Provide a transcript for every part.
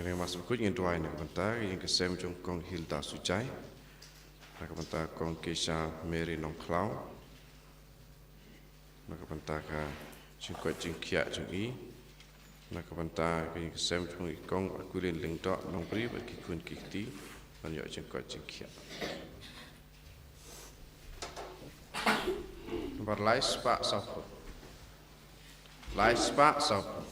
Kami masuk Bakhuid ingin doa nak bentar yang kesem jongkong Hilda Sujai. Nak bentar kong Keisha Mary Nong Klau. Nak bentar ka jengkot jengkiak jengi. Nak bentar yang kesem jong ikong akulin lingdok nong beri bagi kun kikti banyak jengkot jengkiak. Nomor lais pak sopo. Lais pak sopo.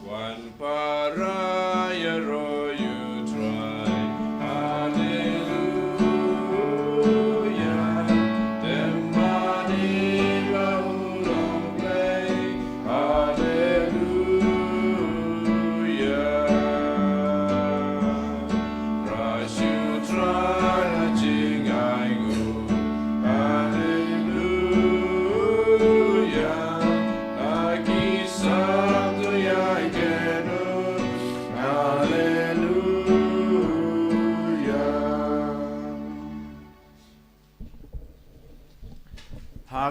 One paraya you try, hallelujah. Demani long play, hallelujah. Rush you try, jing I go, hallelujah. Lagi sabdo ya.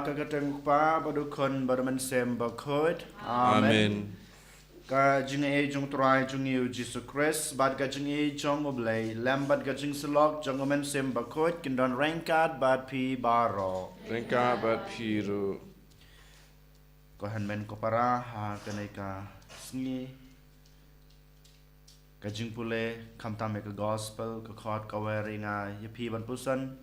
Kagatan pa badukon badaman sem Bakhuid. Amen. Ka jing e jong try jong yu Jesus Christ bad ka jing e jong oblay lambat ka jing selok jong omen sem Bakhuid kindon rangkat bad pi baro. Rangkat bad piru. Ko hanmen ko para ha kanai ka Sngi. Ka jing pule kamtam ka gospel ka khot ka weringa yepi ban pusan.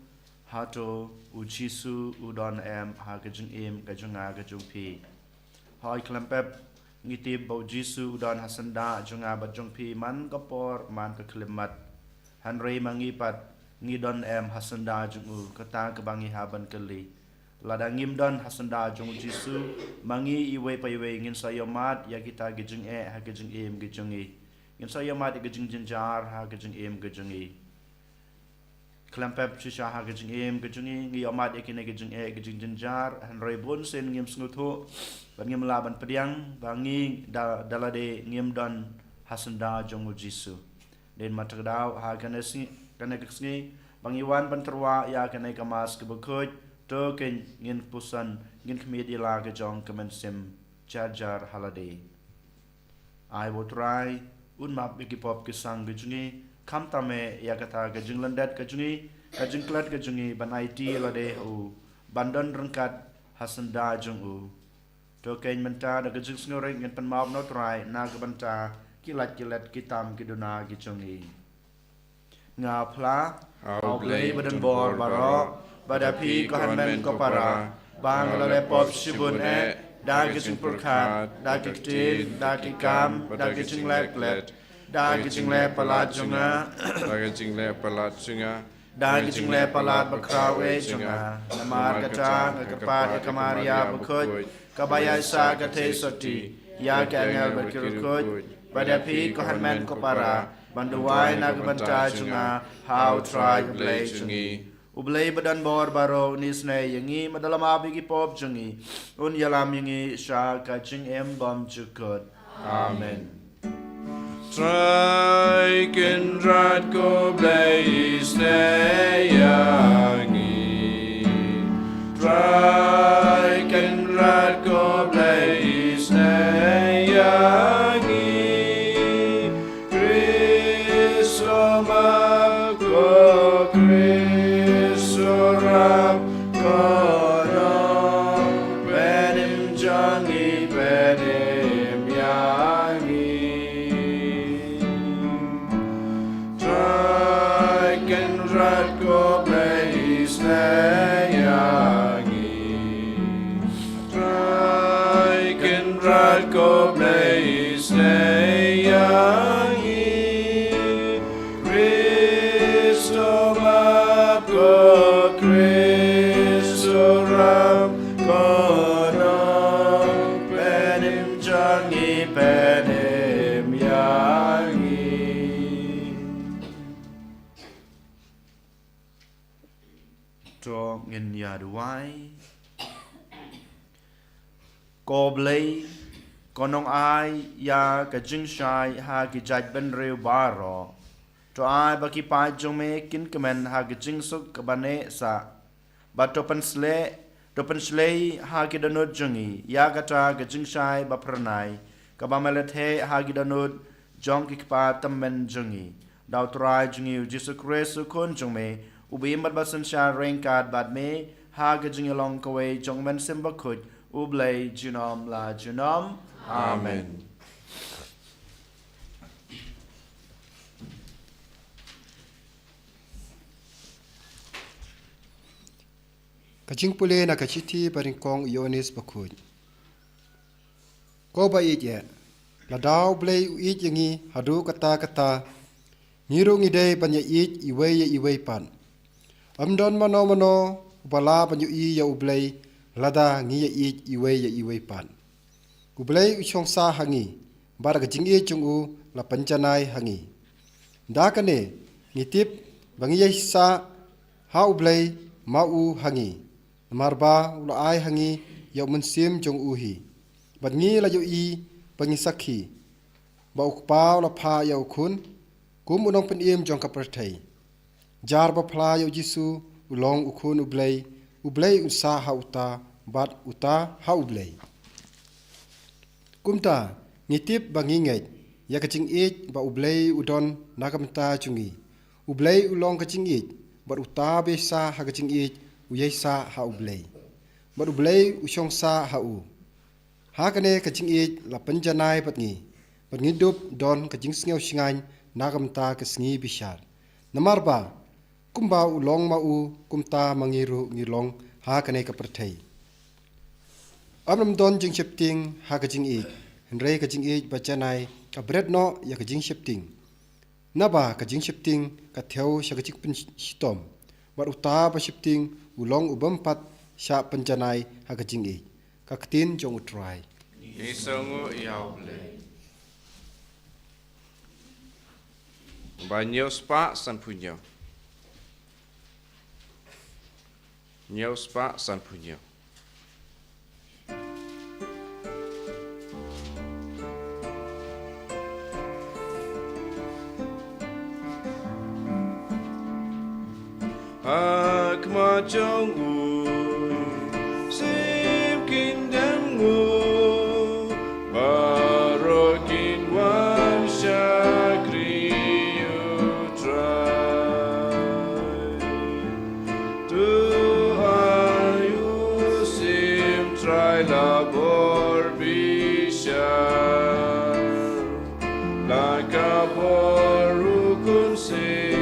Hato ujisu udon em ha kajung em kajung a kajung pi hoi klempep ngiti bau jisu udon hasanda junga bajung pi man kapor man ka klimat hanrei mangipat ngidon em hasanda jungu kata kebangi haban keli ladangim don hasanda jung jisu mangi iwe paiwe ngin sayomat ya kita gejung e ha kajung em kajung e ngin sayomat kajung jenjar ha kajung em kajung e Klampep shisha ha gajing em gajungi ngi amat ekine gajing e gajing jenjar hanrei bun sen ngim sngutu ban ngim laban pediang bangi dalade ngim don hasanda jongu jisu den matagdaw ha kanesi kanekngi bangi wan banterwa ya kanai kamas ke Bakhuid to ken ngin pusan ngin khmedi la ke jong kemen sim charjar holiday I will try un map ikipop ke sang gajungi kam tame ya kata kajung landat kajungi kajung klat kajungi ban IT lade u bandan rengkat hasanda jung u to kain menta da kajung snore ngin pan maap no try na ka banta kilat kitam kiduna gijungi nga phla au blei badan bor baro badapi ko hanmen ko para bang lade pop shibun e da kajung purkhat da kiktin da kikam da kajung let Da kicing le palat junga, Da kicing le palat junga, da kicing le palat bakrawe junga. Namar kata kepat kamaria Bakhuid, kabaya sa kate soti, ya kanyal berkirukut, badapi ko hanmen ko para, banduwai nagbanta junga, how try ublay jungi. Ublay badan bor baro nisne yangi madalam abigi pop jungi, un yalam yangi sha kaching bom jukut. Amen. Try kindred go blaze yangi. Try kindred go blaze yangi. Christo maggo Christo rap kono benim jangi benim yangi. Go blaze yangi. Try kindred go blaze yangi. Christo maggo Christo rap kono benim jangi benim yangi. To ngin ya duai ko blei konong ai ya ka jing shai ha ki jaj ben reu baro to ai baki pa jong me kin kemen ha ki jing suk ka bane sa bato pensle Rupan slay hagidanud jungi, yagata gajing shai bapranai, kabamelethe hagidanud jong kikpa tammen jungi. Dau trai jungi Jesu Christ kun jungme, ubim bat basan sha rengkat bat me, hagajing along kaway jongmen sim Bakhuid, ublay junom la junom. Amen. Kajing pule na kachiti paringkong Ionis Bakhuid. Ko ba ije, la daw blay uij yangi hadu kata ngiru ngidei banya ij iwei pan. Amdon mano ubala banyu i ya ublay lada ngi ya ij iwei pan. Ublay usyong sa hangi, bara kajing i chungu la panjanay hangi. Dakane ngitip bangi ya sa ha ublay mau hangi. Marba ula ai hangi ya mensim jong uhi. Bat ngi la yu i bangi sakhi. Ba ukpa ula pa ya ukun. Kum unong penim jong kapertai. Jar ba pla ya Jesu ulong ukun ublay. Ublay unsa ha uta. Bat uta ha ublay. Kumta ngitip bangi ngait. Ya kacing it ba ublay udon nakamta chungi. Ublay ulong kacing it. Bat uta besa ha kacing it. Uyay sa ha ublay. Bat ublay usyong sa ha u. Ha kane kacing it la panjanay pat ngi. Bat ngidup don kacing sngaw singany nakamta kasngi bishar. Namarba kumba ulong mau kumta mangiru ngilong ha kane kapertai. Amram don jing shifting ha kacing it. Henry kacing it bacanay kabret no ya kacing shifting. Naba kacing shifting katheu sya kacing pen shitom. Bat uta ba shifting ulong ubampat sya penjanay hagajing i. Kaktin jong utray. Isongo iauble. Banyo spa san punyo. Nyo spa san punyo. Akma jong u sim kingdom u barokin wan shakri you try to ayu sim try labor bishar like a borukun sim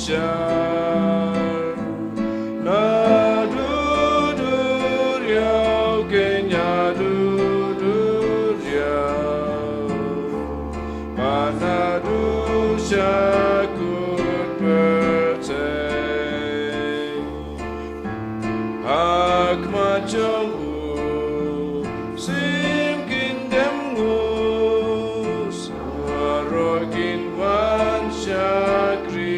Shar na dur yau kenya dur yau mana du syakut percay hak macam sim kingdom ngus sarokin wan syakri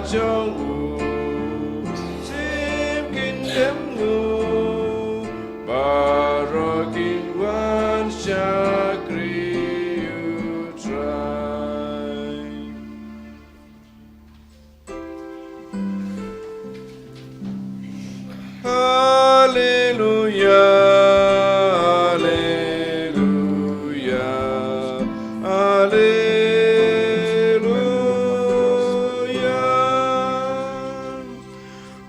Jong sim kingdom Chakri utrai. Hallelujah, Hallelujah, Hallelujah.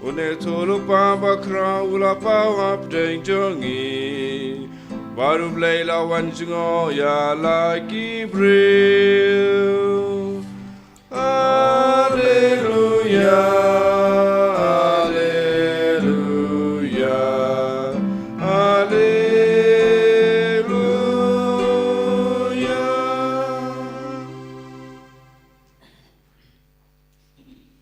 Une tolu pamba kra ula pawap deng jongi. Baru blayla wanjungo ya la Gibril. Hallelujah, Hallelujah, Hallelujah.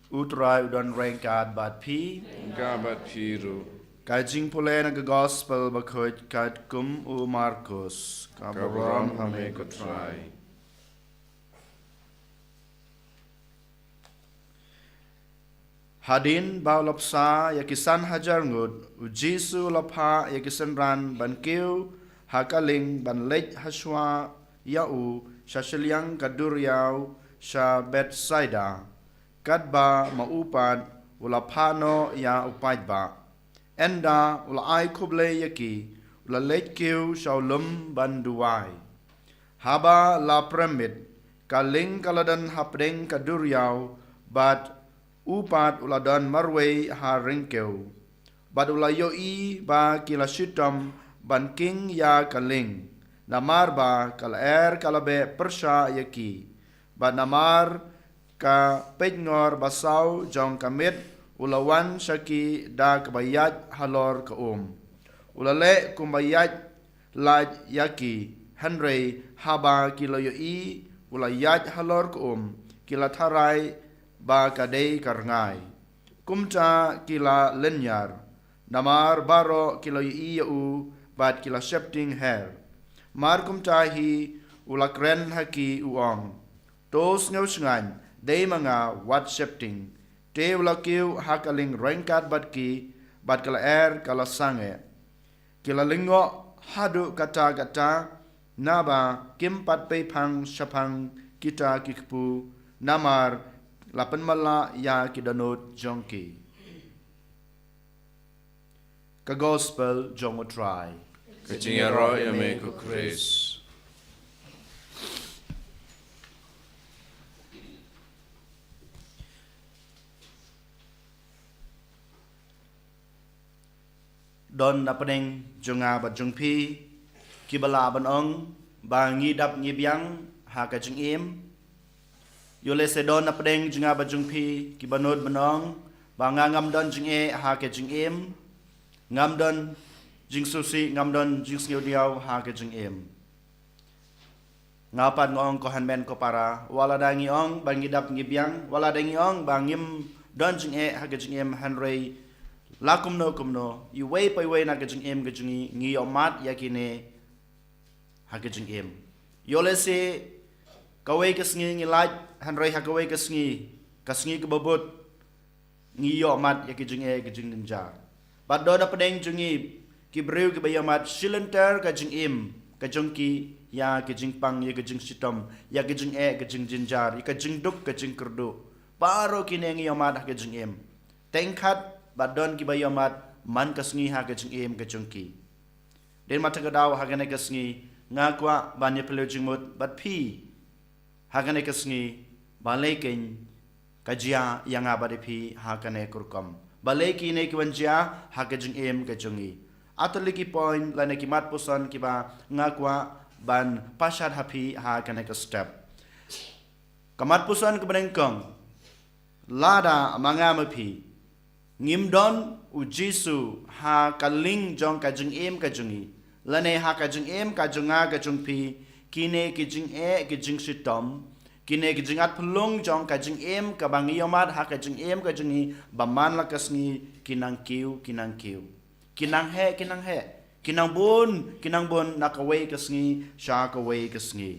Utrai udon rengkat bat pi. Gabat piru. Kajing pulai na gospel Bakhuid kat kum u Markus. Kabaram hame kutrai. Hadien bau lopsa yakisan hajar ngud u Jisu lopha yakisan ran ban kiu hakaling ban lej haswa yau shashiliang kadur yau sha Bethsaida kadba maupat ulapano ya upait ba enda ula ai kuble yaki ula lej kiu shaulum ban duwai haba la premit kaling kaladan hapdeng kadur yau bat upat uladon marway ha ringkeu bad ulayoi ba kila shitam ban king ya kaling namar ba kalaer kalabe persha yaki ba namar ka pejngor basau jong kamit ulawan shaki da kabayat halor ka ulale kumbayat laj yaki hanrei haba kila yoi ulayat halor ka kila tharai ba kadei karngai kumta kila lenyar namar baro kila iu bat kila shepting hair mar kumta hi ulakren haki uong tos ngausengan dei manga wat shepting te ulakiu hakaling rengkat batki bat kala kala sange kila lingo hadu kata kata naba kimpat pepang shapang kita kikpu namar lapan mala ya kidanot jongki. Ka gospel jong utrai. Kacingya roh ya me ku Chris. Don napening jonga bat jongpi kibala ban ong ba ngidap ngibyang ha ka jing im Yole sedon napdeng jinga bajung pi kibanod manong banga ngam don jing e ha ke jing em ngam don jing susi ngam don jing sngeu diau ha ke jing em ngapan ngong ko hanmen ko para wala dangi ong bangidap ngibyang wala dangi ong bangim don jing e ha ke jing em hanrei lakumno kumno yu wei pai wei na ke jing em ke jing ngi omat yakine ha ke jing em yole se kawai kesngi ngilaj hanrei hakawai kesngi kebobot ngiyo mat ya kijing e kijing ninjar bad do na pedeng jungi kibreu ke bayamat silenter kajing im kajongki ya kijing pang ya kijing sitom ya kijing e kijing jinjar ya kijing duk kijing kerdu paro kine ngiyo mat kijing im tengkat bad don ki bayamat man kesngi ha kijing im kajongki den matagadaw hagane kesngi ngakwa banye pelujing mut bad pi hakane kesngi balekin kajia yang abade pi hakane kurkom baleki ne kiwanjia hakajing em kajungi atoliki point lane kimat puson kiba ngakwa ban pashat hapi hakane ke step kamat puson kebenengkong lada manga mapi ngimdon u Jisu ha kaling jong kajing em kajungi lane hakajing em kajunga kajungpi kine kijing e kijing sitom kine kijing at pulung jong kajing em kabangi yomat ha kajing em kajingi baman lakasngi kinang kiu kinang he kinang bun nakaway kasngi sha kaway kasngi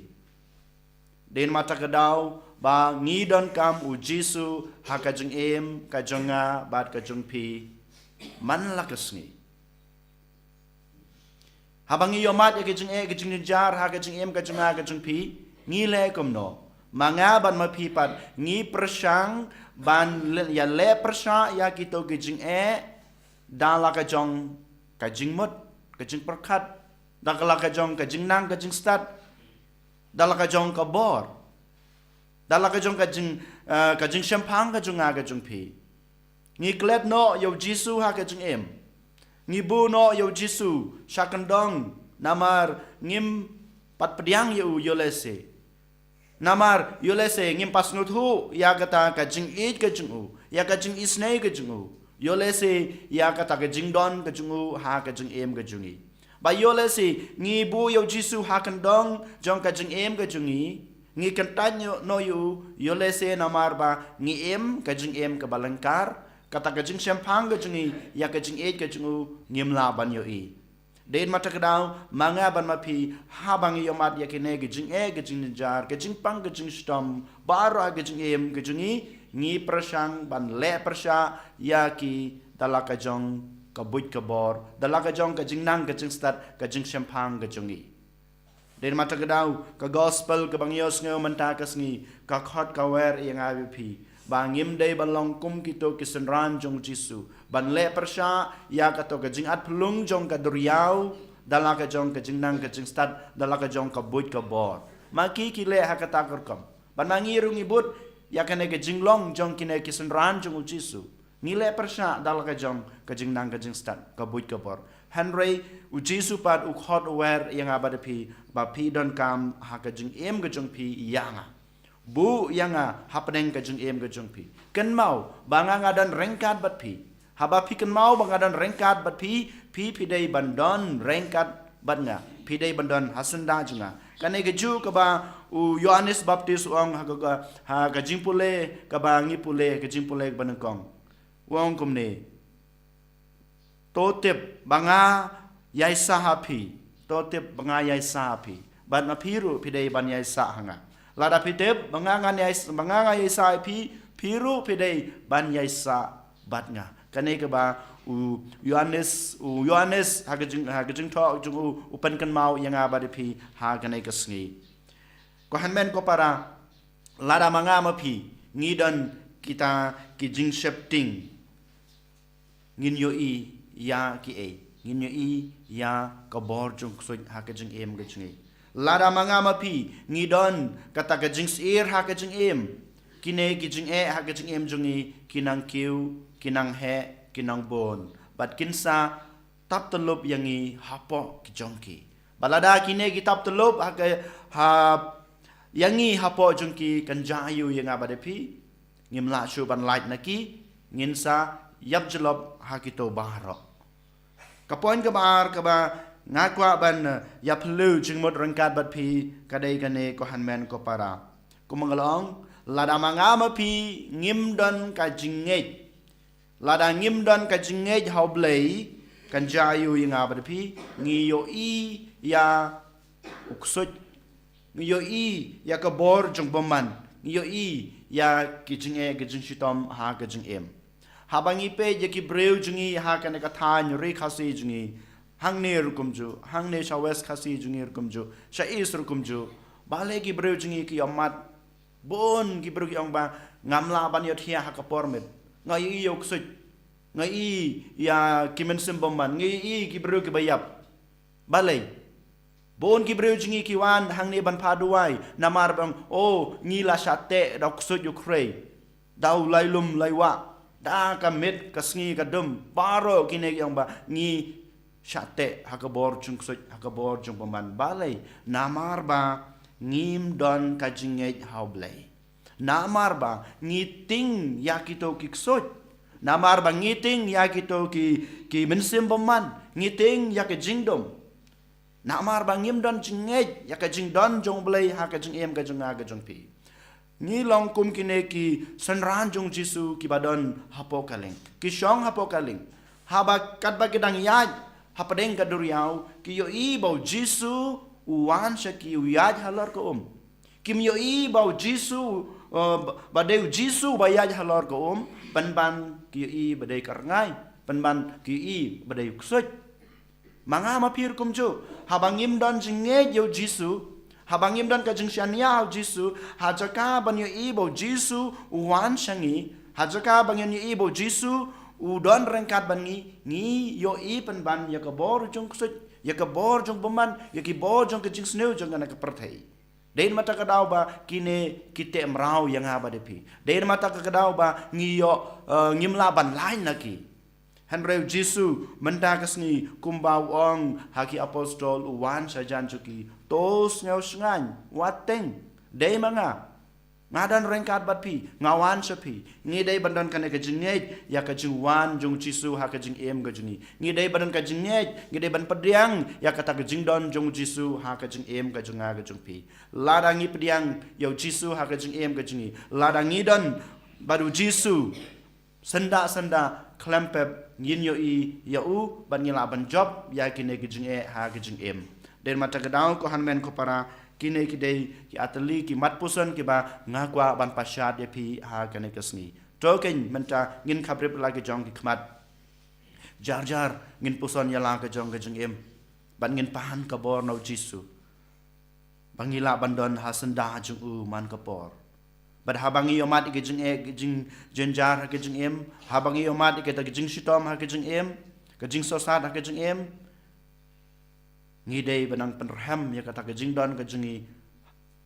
den mata kadaw ba ngidon kam u Jisu ha kajing em kajonga bat kajung pi man lakasngi Habangi yomat ya kejeng kejeng jar ha kejeng kejeng a kejeng pi ngi le kom no. Manga ban ma pi pat ngi persang ban ya le persa ya kito kejeng dala kejong kejeng mut kejeng perkat dala kejong kejeng nang kejeng stat dala kejong kabor dala kejong kejeng champagne kejeng a kejeng pi ngi klet no yo jisu ha kejeng ngi bu no yo jisu shakandong namar ngim pat pediang yo lese namar yo lese ngim pasnut hu ya kata kajing kajing u ya kajing isnei kajing u yo lese ya kata kajing don kajing u ha kajing kajing i ba yo lese ngi bu yo jisu ha kandong jong kajing kajing i ngi kantan no yo lese namar ba ngi kajing ke balangkar kata kajing champagne kajing ya kajing kajing u ngim la ban yo i den mata kedau manga ban mapi habang yo mat yakine kajing jar kajing pang kajing stom bara kajing kajing ngi persang ban le persha yaki dala kajong kabut kabor dala kajong kajing nang kajing stat kajing champagne kajing i den mata kedau ka gospel ka bangyos ngeu menta kasngi ka khot ka wer yang api bangim day balong kum kito kisenran jong jisu ban le persha ya kato kajing at pelung jong ka duriau dala ka jong kajing nang kajing stat dala ka jong ka buit ka bor maki kile hakata kerkom ban mangirung ibut ya kane kajing long jong kine kisenran jong jisu nile persha dala ka jong kajing nang kajing stat ka buit ka bor Henry ujisu pat ukhot wer yang abada pi ba pi don kam hakajing kajong pi yanga bu yanga happening kajung kajung pi ken mau banga ngadan rengkat bat pi haba pi ken mau bangadan rengkat bat pi dei bandon rengkat bat nga pi dei bandon hasanda junga kane geju ka ba u Yohanes Baptis ong ha kajing pule ka ba ngi pule kajing pule banengkong wong kumne totep banga yaisa hapi totep banga yaisa hapi ban mapiru pi dei ban yaisa hanga lada pitep bangangan yaisa piru pidei ban yaisa batnga kane ke ba u Yohanes hagajing tho jung upan kan mau yang abadi pi ha kane ke sngi ko hanmen ko para lada manga ma pi ngidon kita kijing shifting ngin yo i ya ki ngin yo i ya ka bor jung so hagajing gajing lada manga mapi ngidon kata kajing sir ha kajing kine kajing ha kajing jungi kinang kiu kinang he kinang bon bat kinsa tap telub yangi hapo kijongki balada kine kitap telub ha yangi hapo jungki kanjayu yang abadepi ngimla shu ban light naki nginsa yap jelob ha kito bahro kapoin ke bar ke ba ngakwa ban ya pelu jingmot rengkat bat pi kadai kane ko hanmen ko para ko mangalong lada mangama pi ngimdon ka jingej lada ngimdon ka jingej haublei kan jayu yang abad pi ngiyo i ya uksut ngiyo i ya ka bor jong boman ngiyo i ya kijinge kijing shitom ha kijing habangi pe je ki breu jungi ha kane ka than ri khasi jungi hangne rukumju hangne shawes khasi jungi rukumju shais rukumju bale ki breu jungi ki amat bon ki breu ki ong ba ngamla ban yo thia ha ka pormet ngai yo ksut ngai ya kimen simboman ngai ki breu ki bayap bale bon ki breu jungi ki wan hangne ban paduai namar bang o ngila shate da ksut yo krei dau lailum laiwa da ka met ka sngi ka dum baro kine ki ong ba ngi shate hakabor jung paman balai namar ba ngim don kajingej haublei namar ba ngiting yakito kiksot namar ba ngiting yakito ki mensim paman ngiting yakajingdom namar ba ngim don jingej yakajingdon jong blei hakajing kajing agajong pi ngilong kum kine ki sanran jong jisu ki badon hapokaling ki shong hapokaling haba katba kidang yaj hapadeng kaduriau ki yo i bau jisu uan shaki uyaj halor ko kim yo i bau jisu badeu jisu bayaj halor ko ban ki yo i badai karngai ban ki i badai ksut Manga mapir kumju. Habangim don jingge yo Jisu. Habangim don ka jing shania Jisu. Hajaka ban yo ibo Jisu uwan shangi. Hajaka ban yo ibo Jisu udon rengkat ban ngi yo ipen ban ya ka bor jung kusut ya ka bor jung beman ya ki bor jung ka jing sneu jung kana ka perthai. Dain mata ka daw ba kine kite mrau yang aba depi. Dain mata ka daw ba ngiyo ngimla ban lain lagi. Henry Jisu menta kasni kumbau ong haki apostol uwan sajan cuki tos ngau sengan wateng dei manga ngadan rengkat bat pi ngawan sepi ngi dei bandan kan ka jingej ya ka jingwan jung Jisu ha ka jing em ka jingi ngi dei bandan ka jingej ngi dei ban pediang ya kata ka jingdon jung Jisu ha ka jing em ka junga ka jung pi ladangi pediang yo Jisu ha ka jing em ka jingi ladangi don baru Jisu senda klempep yin yo I ya u ban ngila ban job ya kine ki jing e ha ki jing em den mata gadau ko hanmen ko para kine ki dei ki ateli ki mat puson ki ba ngakwa ban pasyat ya pi ha kane kasni token menta ngin khabrip lagi jong ki khmat jar ngin puson ya la ka jong ka jing em ban ngin pahan ka bor no Jisu bangila bandon ha senda jung u man ka por But habang iyomat ikijing jenjar hakijing em, habang iyomat ikijing shitom hakijing em, kajing sosat hakijing em, ngidei banang penrham ya kata kajing don kajing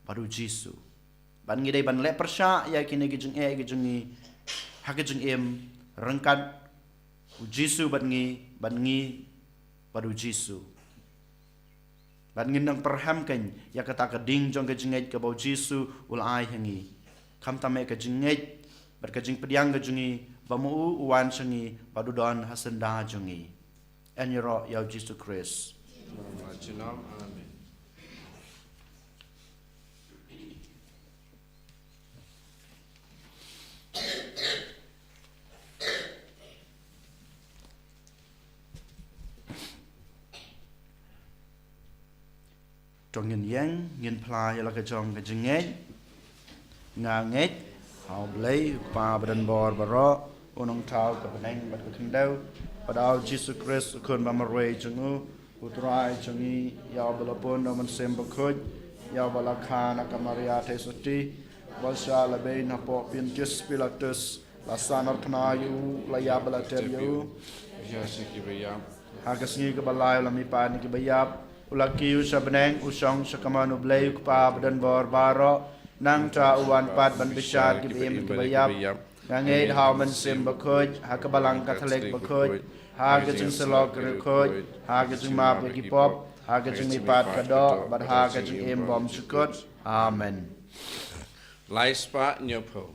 baru Jisu. Ban ngidei ban le persya ya kini kajing hakijing em rengkat Jisu ban ngi baru Jisu. Ban nginang perham kan ya kata kading jong kajing ke bau Jisu ulai hangi. Kam tame ka jingej berkajing pediang ka jungi bamu uwan sangi padudon hasenda jungi enyro ya Jesus Christ amen trong ngin ngin pla ya la ka jong ka jingej nganget hau blei pa badan bor baro unong tau ka beneng bat ka kendau padau Jesus Christ kun ba marwe jungu utrai jungi ya balapon no man sem Bakhuid ya balakana ka Maria tesuti balsha labe na po pin kis pilatus la sanar knayu la ya balateru ya siki bayam hagasngi ka balay la mi pa ni ki bayap ulaki sa beneng usong sa kamanu blei pa badan bor baro nang tra uwan pat ban bisyat ki bim ki bayap nganged haw man sim Bakhuid ha ka Balang Catholic Bakhuid ha ka jing selok Bakhuid ha ka jing map ki pop ha ka jing mi pat ka do bad ha ka jing em bom sukut amen lai spa nyopo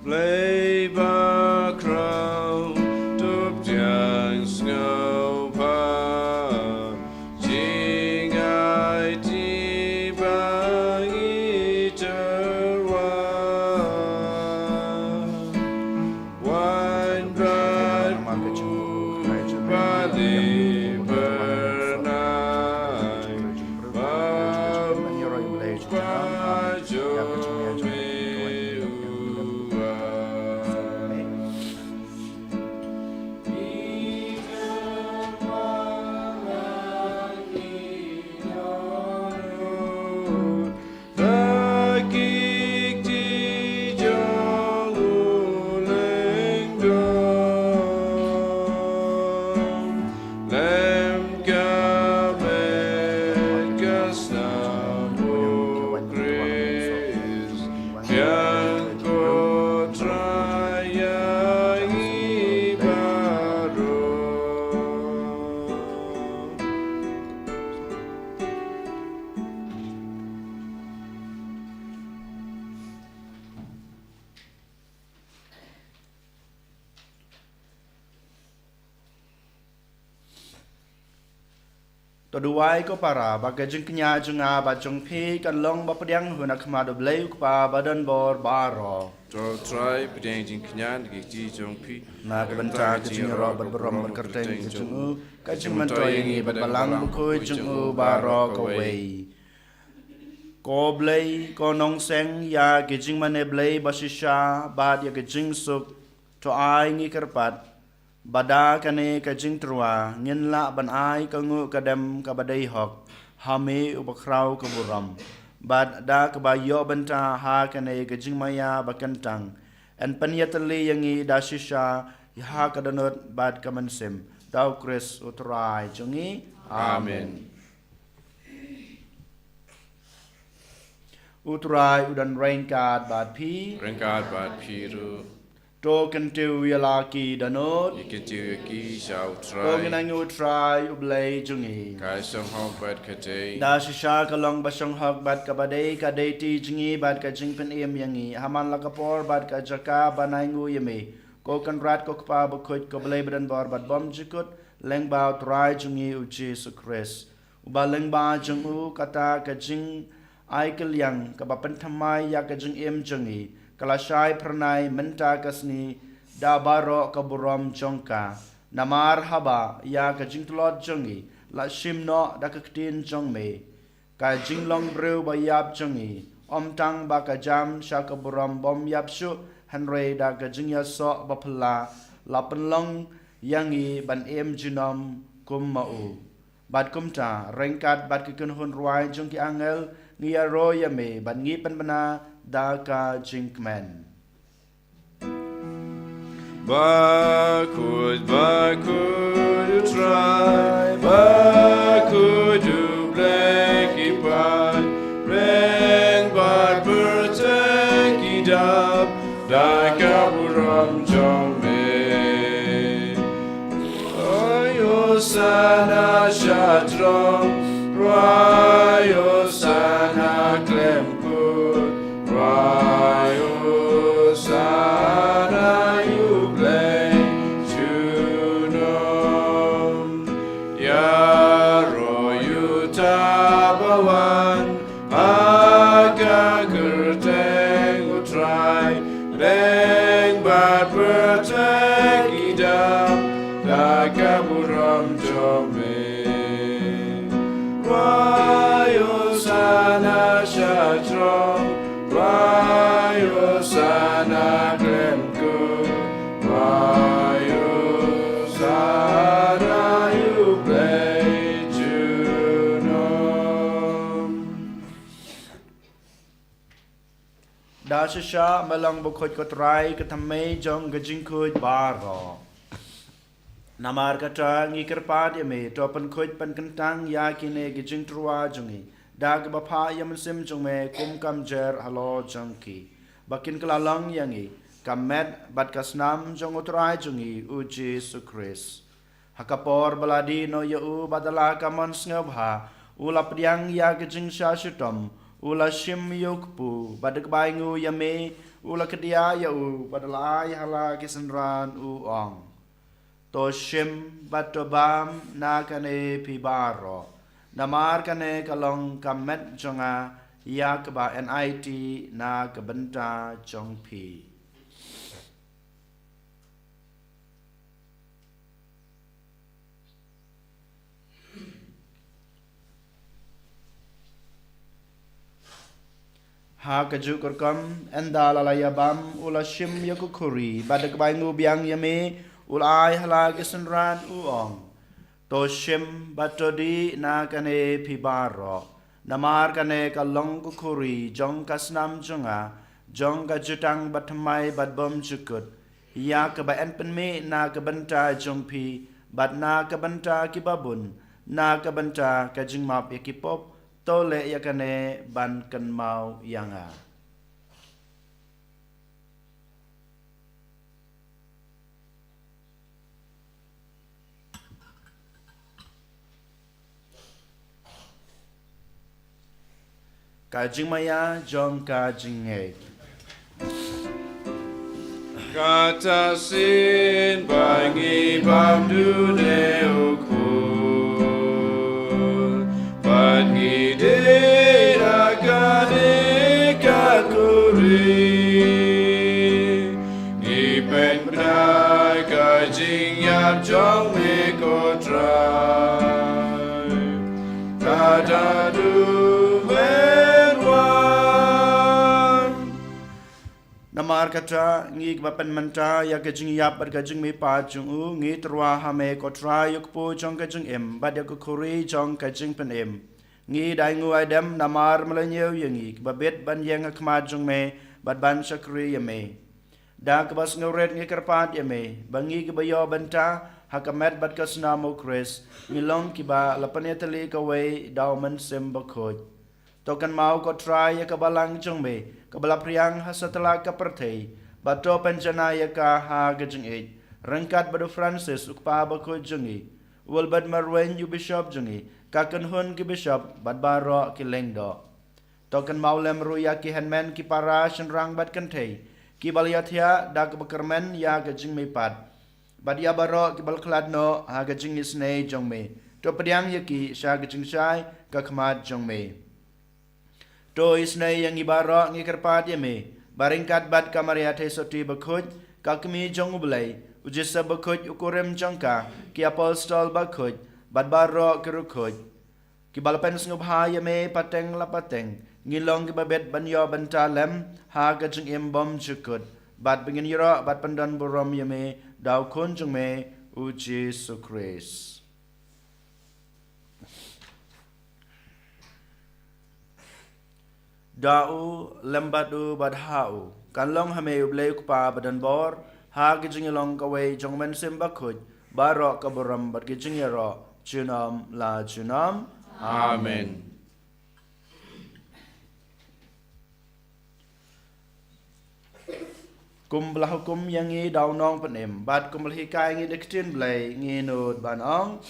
Play by crown, top young snow pa, jing I deep by eater wine bright food by liver night, by Jubilee. Toduai ko para bagai jeng kenya jenga bacong pi kan long bapediang hunak madu bleu pa badan bor baro. To try pedang jing kenyan gi jong pi. Na kebentar jeng ro berberom berkerteng jeng ka jeng mentoy ngi Balang Bakhuid jeng baro ko wei. ko blay ko nong seng ya gijing mane blay basisha bad ya gijing suk to ai ngi kerpat bada kane kajing trua ngin la ban ai ka ngu kadam ka badai hok hame ubakrau ka buram bad da ka ba yo banta ha kane kajing maya bakantang en panyatali yangi dasisha ha kadanot bad kamansim tau Chris utrai jungi amen. Utrai udan rainkat bad pi Rengkat bat piru. to kentiu yalaki danot Ikitiu ki shau to try. nginang utrai ublay jungi Kai song hong bat kate. dasisha kalong basong hok bad kabadai kadai ti jungi bad ka jingpen em yangi haman lakapor bad ka jaka banangu yemi ko kanrat ko kpa bakhuid ko blay badan bor bad bom jikut leng ba trai jungi uji sukres uba leng ba jungu kata ka jing ai kelyang ka bapen thamai ya ka jing em jungi kala shai pranai menta kasni da baro ka buram jongka namar haba ya ka jing tlot jungi la shim no da ka ktin jong me ka jing long breu ba yap jungi om tang ba ka jam sha ka buram bom yap shu hanre da ka jing ya so ba phla la pen long yangi ban em jinom kum mau bad kumta rengkat bad ki kun hun ruai jong ki angel ngia roya me ban ngi pan bana da ka jinkman Bakhuid, Bakhuid, try. Bakhuid, Jubilee, keep on. Reng bat berteki dap. Da kaburam jong me. Ayo sana shatrong. Rayo sana klemkut. Rayo sana yublay junom. Yaro yutabawan. Maka kerteng utrai. Reng bat berteki dam. Da kaburam jome. Rayo sana shatrong. Rayo sana klemku. Rayo sana yublay junom. dasisha malang bukhoj ko trai ka thamme jong gajing khoj baro namar kata ngi kerpat yame to pan khoj pan kantang ya kine gijing trua jungi dag bapha yam sim jong me kum kam jer halo jongki bakin kalalang yangi kamet bat kasnam jong utrai jungi uji sukris hakapor baladi no yu badala kamon sngebha ulap diang ya gijing shashitom ula shim yukpu badak baingu yame ula kedia yu badala hala kisenran ong to shim batobam na kane pibaro namar kane kalong kamet jonga yak ba nit na kabenta jongpi ha kaju korkam enda lalaya bam ula shim yakukuri badak baingu biang yame ulai hala kisenran uong to shim batodi na kane pibaro namar kane kalong kukuri jong kasnam jonga jong ka jutang batmai badbom jukut ya ka ba en penme na ka banta jongpi bat na ka banta kibabun na ka banta ka jingmap yakipop tole yakane ban kan mau yanga kajing maya jong kajing e Kata sin bangi bam du de ukul Bangi de agane kakuri Ipen benai kajing yap jong me kotrai Kata du men wa Namar kata ngi bapan manta ya kajing yap bat kajing mi pa jung u ngi terwa hame ko tra yuk po jong kajing em bat ya ko kuri jong kajing pen em ngi dai ngu adam namar melenyew yangi babet ban yang khma jung me bat ban shakri yame da ka bas ngoret ngi karpat yame bangi ke bayo banta hakamet bat kasna mo kres ngilong ki ba lapanetali ka we dauman sem bakhoj tokan mau ko try ya ka balang jung me ka bala priang hasatala ka perthei bato penjana ya ka ha gajing e rangkat badu Francis ukpa bakhoj jungi wal bad marwen yu bishop jungi ka kan hun ki bishop bad baro ki lengdo tokan mau lem ru ya ki henmen ki para shin rang bad kan thei ki bal ya thia da ka bakarmen ya gajing me pat bad ya baro ki bal khlad no ha gajing is nei jong me to padiang ya ki sha gajing shai ka khmat jong me to isnai yang ibara ngi karpat yame baringkat bat kamaria the soti bakhoj kakmi jong ublai ujisa bakhoj ukurem jongka ki apostol bakhoj bat baro kerukhoj ki balpen snubha yame pateng lapateng ngilong ki babet banyo bantalem ha gajeng embom jukut bat bingin yura bat pandan borom yame daw kun jong me uji sukris Dau lembadu badhau kan long hame ublei kupa badan bor ha gijing long kawe jong men sim bakhoj baro kaboram bad gijing yaro junam la junam Amen. kum belah hukum yang ngi dau nong penem bad kum belhi kai ngi dektin blai ngi nod ban ong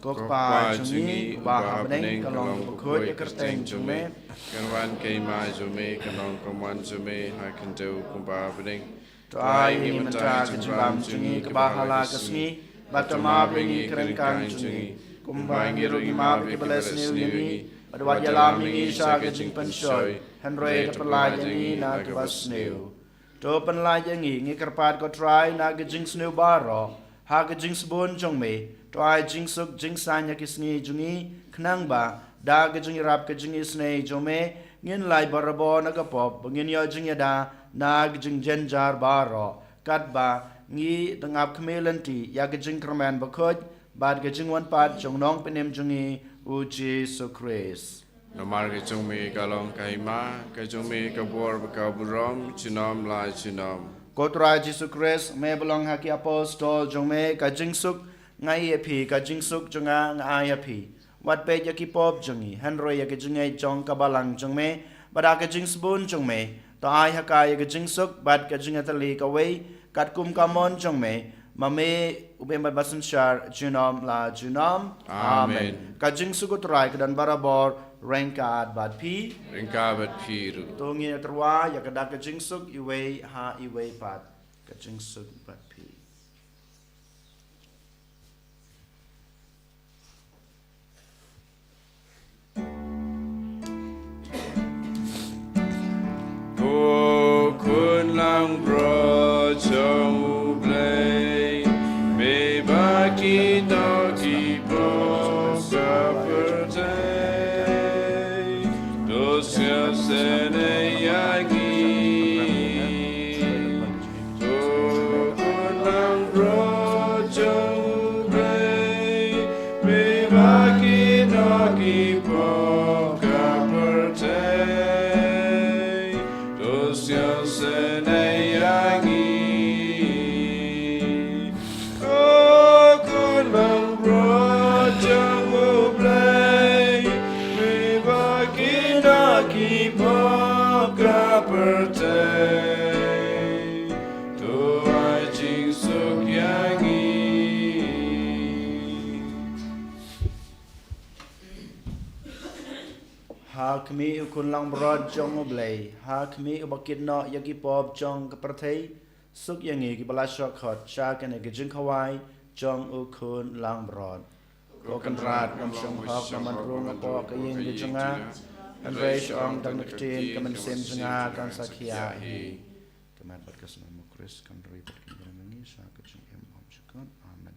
kok pa jungi ba habneng kalong bakhoj kerteng jume kan wan ke mai jume kanong kaman jume ha kan do kumba bening trai ngi menta kejibam jungi kebahala kesni batama bengi kerengkang jungi kumba ngi rugi ma bi beles ni adwat yalam ngi sha kejing pensoi henrei terpelai ngi na kebas neu to penlai ngi kerpat ko trai na kejing sneu baro ha kejing sebon jong me trai jing suk jing sanya kisni jungi khnang ba da kejing rap kejing isne jome ngin lai barabo na kapop ngin yo jing yada na kejing jenjar baro kat ba ngi tengap kmelanti ya kejing kerman bakhoj bad kejing wan pat jong nong penem jungi uji sukris Namar ke jume kalong kaima ke jume kabor bakaburam junam la junam Kotra Jesu Christ me belong haki apostol jong me kajing suk ngai epi kajing suk jonga ngai epi wat pe yaki pop jongi henro yaki jingai jong kabalang jong me bada kajing spoon jong me to ai haka yaki jing suk bad kajing atali kawei kat kum kamon jong me mame ubem bad basan shar junam la junam Amen. kajing suk utrai kedan barabor rengkat bad pi Ringkabat piru Tungi terwa ya kada kajing suk iwe ha iwe pat kajing suk pat pi. O kun lang bro chong play be baki to ki po sene yagi to kunang rojo play me baki noki po kaperte to sene yagi to kunang rojo play me baki noki po kaperte to ai jing suk yangi Hakmi ukun lang brod jong oblay hakmi ubakit no yagi pop jong kaperthei suk yangi ki bala shokot sha kene ki jing khawai jong ukun lang brod kokan rat kam shong hok naman rung po kaying ki jonga and reish ong dang naktin kaman sem jonga kan sakya hi kaman bat kasna mo Chris kan roi bat kan ngi sha ka jing em om shukon amen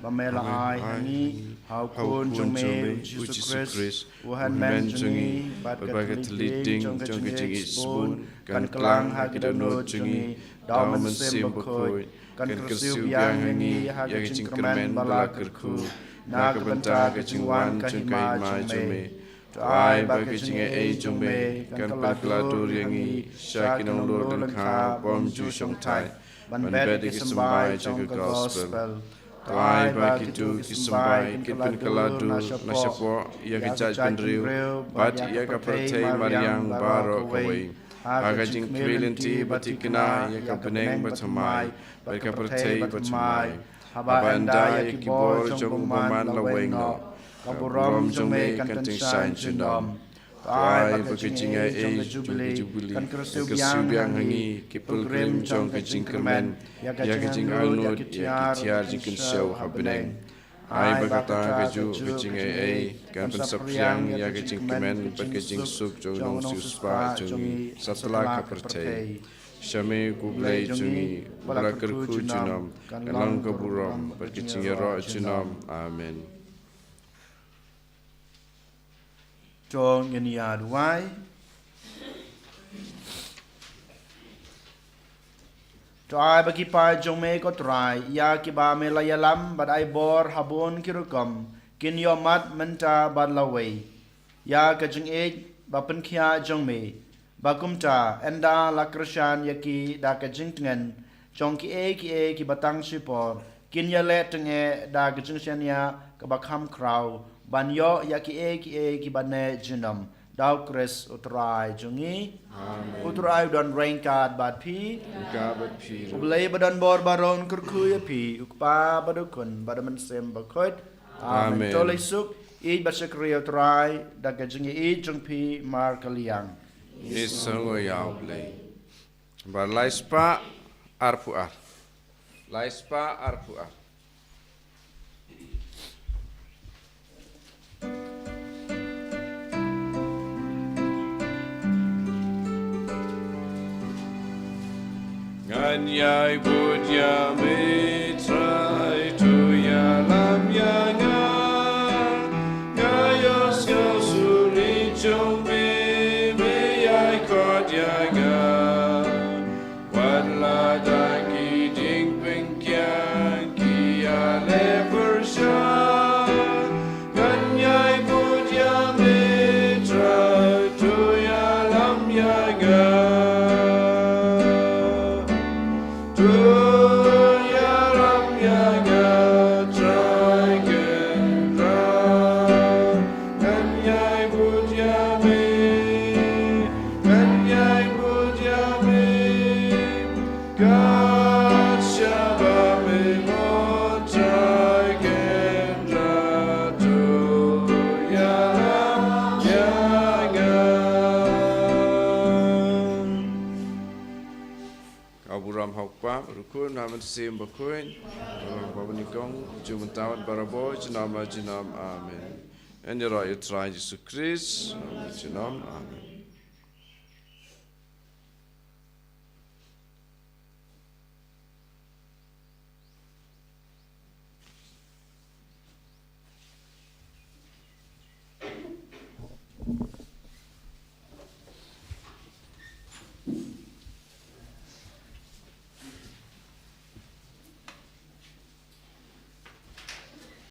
Bamela ai hangi hau kun jong me Jesus Christ uhan men jongi bat katliting jong kaching spoon kan klang hakidano jongi daumen sem bakhoid kan kersiu biang hangi hakaching kermen balakerku na kabanta kaching wan kahima jong me ai ba kaching jong me kan kaladur yangi shakinong lord dan kha bom ju shong tai ban bed kisambai jong gospel Tuai bagi tu kisambai kipin kaladu nasyapo ia kejat pendriu bat ia kapertai mariang baro kawai aga jing kwilinti batikina ia kapeneng batamai bat kapertai batamai haba andai kibor jong umaman laweng no kaburom jong me kanting sain jendom Tuai bakijing Jubilee kan kersubiang hangi kipul grim jong kejing kermen ya kejing alnud ya kitiar jingkin show habeneng ai bagata keju kejing kan pensapriang ya kejing kemen bakijing sup jong nong suspa jongi setelah kapertai Shame gublei jongi balakerku junom kalang kaburom bakijing yaro junom amen Jong yang ia duai Tuai bagi pai jong me ko trai ya ki ba me la yalam bad ai bor habon kirukom kin yo mat menta bad laway ya ka jing e ba pen khia jong me ba kumta enda la krishan ya ki da ka jing tngen jong ki ki batang sipo kin ya le tnge da ka jing shan ya ka ba kham krau ban yo ya ki bane jinam dau kres utrai jungi utrai don rain card bad pi ublay badan bor baron kurku ya pi ukpa badukun badaman sem bakhoid amen tolay suk I basakri utrai daga jungi I jung pi mar kaliang Isango yaw blay bar laispa arpuar laispa arpuar Nganyai budya mitrai tu ya lam ya nga ngayos suri jong me ai kod ya nga wadla da ki ding ping kyan ki ya le pershan nganyai budya mitrai tu ya lam ya nga Rukun naman sim Bakhuid babanikong jumentawat barabo jinam amen and your right try Jesus Christ jinam amen